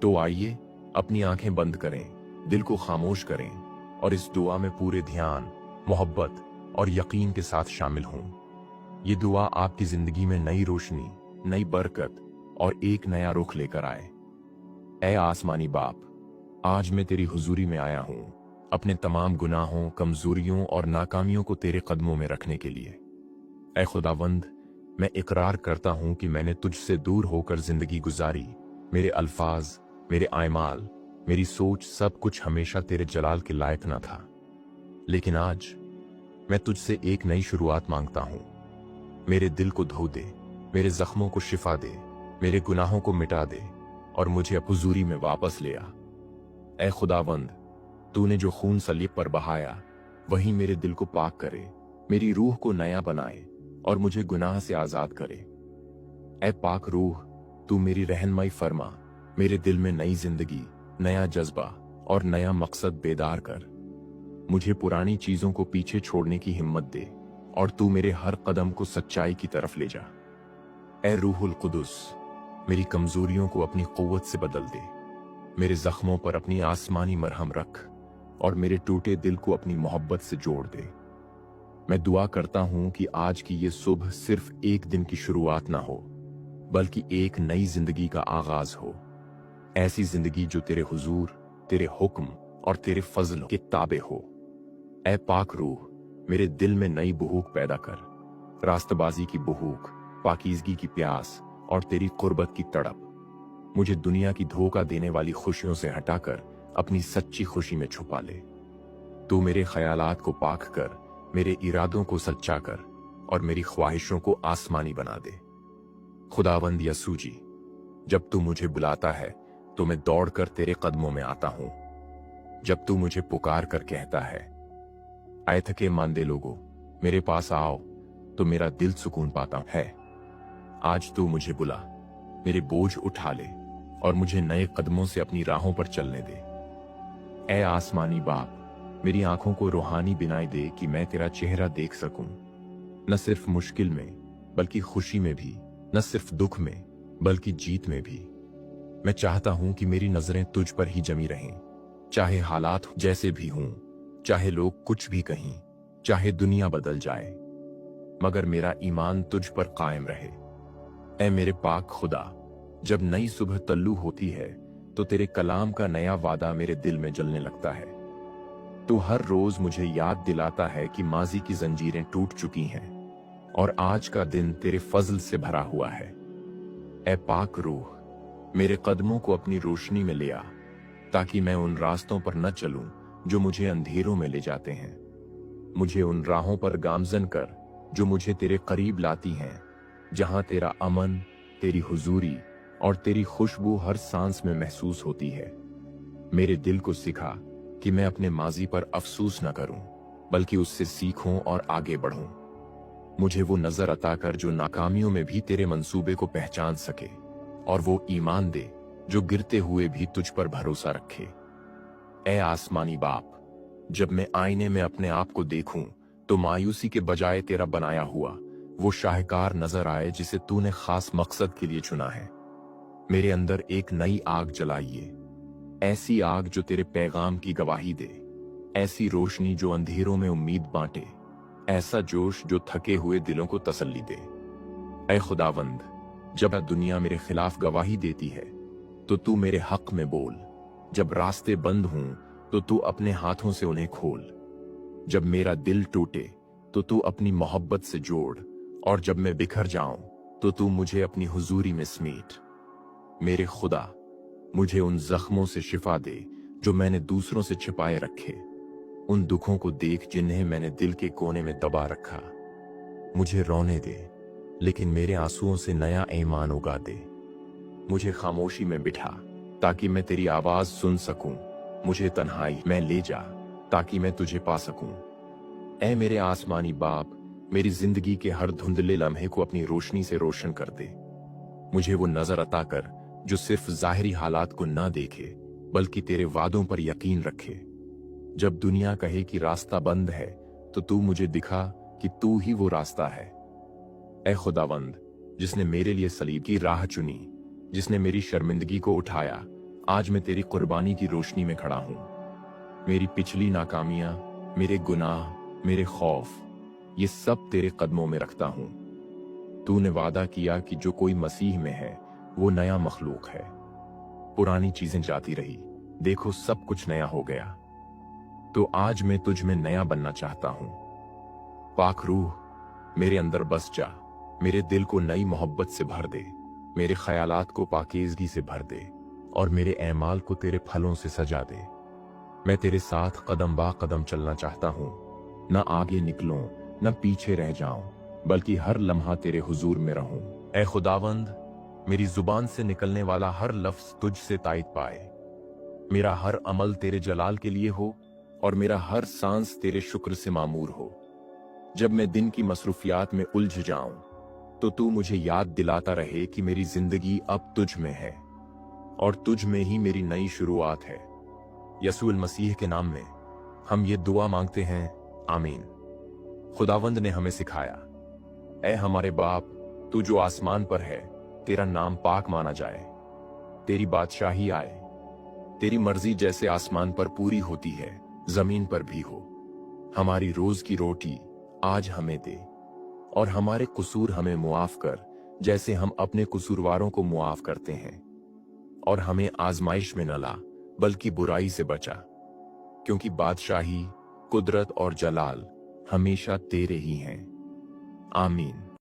तो आइए अपनी आंखें बंद करें, दिल को खामोश करें और इस दुआ में पूरे ध्यान, मोहब्बत और यकीन के साथ शामिल हों। ये दुआ आपकी जिंदगी में नई रोशनी, नई बरकत और एक नया रुख लेकर आए। ऐ आसमानी बाप, आज मैं तेरी हुजूरी में आया हूं, अपने तमाम गुनाहों, कमजोरियों और नाकामियों को तेरे कदमों में रखने के लिए। ऐ खुदावंद, मैं इकरार करता हूं कि मैंने तुझसे दूर होकर जिंदगी गुजारी। मेरे अल्फाज, मेरे आयमाल, मेरी सोच, सब कुछ हमेशा तेरे जलाल के लायक न था। लेकिन आज मैं तुझसे एक नई शुरुआत मांगता हूं। मेरे दिल को धो दे, मेरे जख्मों को शिफा दे, मेरे गुनाहों को मिटा दे और मुझे हुजूरी में वापस ले आ। ऐ खुदावंद, तूने जो खून सलीब पर बहाया वही मेरे दिल को पाक करे, मेरी रूह को नया बनाए और मुझे गुनाह से आजाद करे। ऐ पाक रूह, तू मेरी रहनुमाई फरमा, मेरे दिल में नई जिंदगी, नया जज्बा और नया मकसद बेदार कर। मुझे पुरानी चीजों को पीछे छोड़ने की हिम्मत दे और तू मेरे हर कदम को सच्चाई की तरफ ले जा। ऐ रूहुल कुदुस, मेरी कमजोरियों को अपनी कुव्वत से बदल दे, मेरे जख्मों पर अपनी आसमानी मरहम रख और मेरे टूटे दिल को अपनी मोहब्बत से जोड़ दे। मैं दुआ करता हूं कि आज की ये सुबह सिर्फ एक दिन की शुरुआत ना हो, बल्कि एक नई जिंदगी का आगाज हो। ऐसी जिंदगी जो तेरे हुजूर, तेरे हुक्म और तेरे फजल के ताबे हो। ऐ पाक रूह, मेरे दिल में नई भूख पैदा कर, रास्तबाजी की भूख, पाकीज़गी की प्यास और तेरी कुर्बत की तड़प। मुझे दुनिया की धोखा देने वाली खुशियों से हटाकर अपनी सच्ची खुशी में छुपा ले। तू मेरे ख्यालात को पाक कर, मेरे इरादों को सच्चा कर और मेरी ख्वाहिशों को आसमानी बना दे। खुदावंद यसू जी, जब तू मुझे बुलाता है तो मैं दौड़कर तेरे कदमों में आता हूं। जब तू मुझे पुकार कर कहता है, आए थके मांदे लोगों, मेरे पास आओ, तो मेरा दिल सुकून पाता है। आज तू मुझे बुला, मेरे बोझ उठा ले और मुझे नए कदमों से अपनी राहों पर चलने दे। ऐ आसमानी बाप, मेरी आंखों को रूहानी बिनाई दे कि मैं तेरा चेहरा देख सकूं, न सिर्फ मुश्किल में बल्कि खुशी में भी, न सिर्फ दुख में बल्कि जीत में भी। मैं चाहता हूं कि मेरी नजरें तुझ पर ही जमी रहें, चाहे हालात जैसे भी हों, चाहे लोग कुछ भी कहें, चाहे दुनिया बदल जाए, मगर मेरा ईमान तुझ पर कायम रहे। ऐ मेरे पाक खुदा, जब नई सुबह तल्लू होती है तो तेरे कलाम का नया वादा मेरे दिल में जलने लगता है। तू हर रोज मुझे याद दिलाता है कि माजी की जंजीरें टूट चुकी हैं और आज का दिन तेरे फजल से भरा हुआ है। ऐ पाक रूह, मेरे कदमों को अपनी रोशनी में ले आ, ताकि मैं उन रास्तों पर न चलूं जो मुझे अंधेरों में ले जाते हैं। मुझे उन राहों पर गामजन कर जो मुझे तेरे करीब लाती हैं, जहां तेरा अमन, तेरी हुजूरी और तेरी खुशबू हर सांस में महसूस होती है। मेरे दिल को सिखा कि मैं अपने माजी पर अफसोस न करूं, बल्कि उससे सीखूं और आगे बढ़ूं। मुझे वो नजर अता कर जो नाकामियों में भी तेरे मंसूबे को पहचान सके, और वो ईमान दे जो गिरते हुए भी तुझ पर भरोसा रखे। ऐ आसमानी बाप, जब मैं आईने में अपने आप को देखूं तो मायूसी के बजाय तेरा बनाया हुआ वो शाहकार नजर आए जिसे तूने खास मकसद के लिए चुना है। मेरे अंदर एक नई आग जलाइए, ऐसी आग जो तेरे पैगाम की गवाही दे, ऐसी रोशनी जो अंधेरों में उम्मीद बांटे, ऐसा जोश जो थके हुए दिलों को तसल्ली दे। ऐ खुदावंद, जब दुनिया मेरे खिलाफ गवाही देती है तो तू मेरे हक में बोल। जब रास्ते बंद हों तो तू अपने हाथों से उन्हें खोल। जब मेरा दिल टूटे तो तू अपनी मोहब्बत से जोड़, और जब मैं बिखर जाऊं तो तू मुझे अपनी हुजूरी में समेट। मेरे खुदा, मुझे उन जख्मों से शिफा दे जो मैंने दूसरों से छिपाए रखे, उन दुखों को देख जिन्हें मैंने दिल के कोने में दबा रखा। मुझे रोने दे, लेकिन मेरे आंसुओं से नया ईमान उगा दे। मुझे खामोशी में बिठा ताकि मैं तेरी आवाज सुन सकूं, मुझे तन्हाई में ले जा ताकि मैं तुझे पा सकूं। ऐ मेरे आसमानी बाप, मेरी जिंदगी के हर धुंधले लम्हे को अपनी रोशनी से रोशन कर दे। मुझे वो नजर अता कर जो सिर्फ जाहिरी हालात को ना देखे बल्कि तेरे वादों पर यकीन रखे। जब दुनिया कहे कि रास्ता बंद है तो तू मुझे दिखा कि तू ही वो रास्ता है। ऐ खुदावंद, जिसने मेरे लिए सलीब की राह चुनी, जिसने मेरी शर्मिंदगी को उठाया, आज मैं तेरी कुर्बानी की रोशनी में खड़ा हूं। मेरी पिछली नाकामियां, मेरे गुनाह, मेरे खौफ, ये सब तेरे कदमों में रखता हूं। तूने वादा किया कि जो कोई मसीह में है वो नया मखलूक है। पुरानी चीजें जाती रही, देखो सब कुछ नया हो गया। तो आज मैं तुझ में नया बनना चाहता हूं। पाक रूह, मेरे अंदर बस जा, मेरे दिल को नई मोहब्बत से भर दे, मेरे ख्यालात को पाकीज़गी से भर दे और मेरे ऐमाल को तेरे फलों से सजा दे। मैं तेरे साथ कदम बा कदम चलना चाहता हूं, न आगे निकलूं न पीछे रह जाऊं, बल्कि हर लम्हा तेरे हुजूर में रहूं। ऐ खुदावंद, मेरी जुबान से निकलने वाला हर लफ्ज तुझ से तायद पाए। मेरा हर अमल तेरे जलाल के लिए हो और मेरा हर सांस तेरे शुक्र से मामूर हो। जब मैं दिन की मसरूफियात में उलझ जाऊं तो तू मुझे याद दिलाता रहे कि मेरी जिंदगी अब तुझ में है और तुझ में ही मेरी नई शुरुआत है। यसुल मसीह के नाम में हम ये दुआ मांगते हैं, आमीन। खुदावंद ने हमें सिखाया, ऐ हमारे बाप, तू जो आसमान पर है, तेरा नाम पाक माना जाए, तेरी बादशाही आए, तेरी मर्जी जैसे आसमान पर पूरी होती है जमीन पर भी हो। हमारी रोज की रोटी आज हमें दे और हमारे कसूर हमें मुआफ कर जैसे हम अपने कसूरवारों को मुआफ करते हैं, और हमें आजमाइश में न ला बल्कि बुराई से बचा, क्योंकि बादशाही, कुदरत और जलाल हमेशा तेरे ही हैं, आमीन।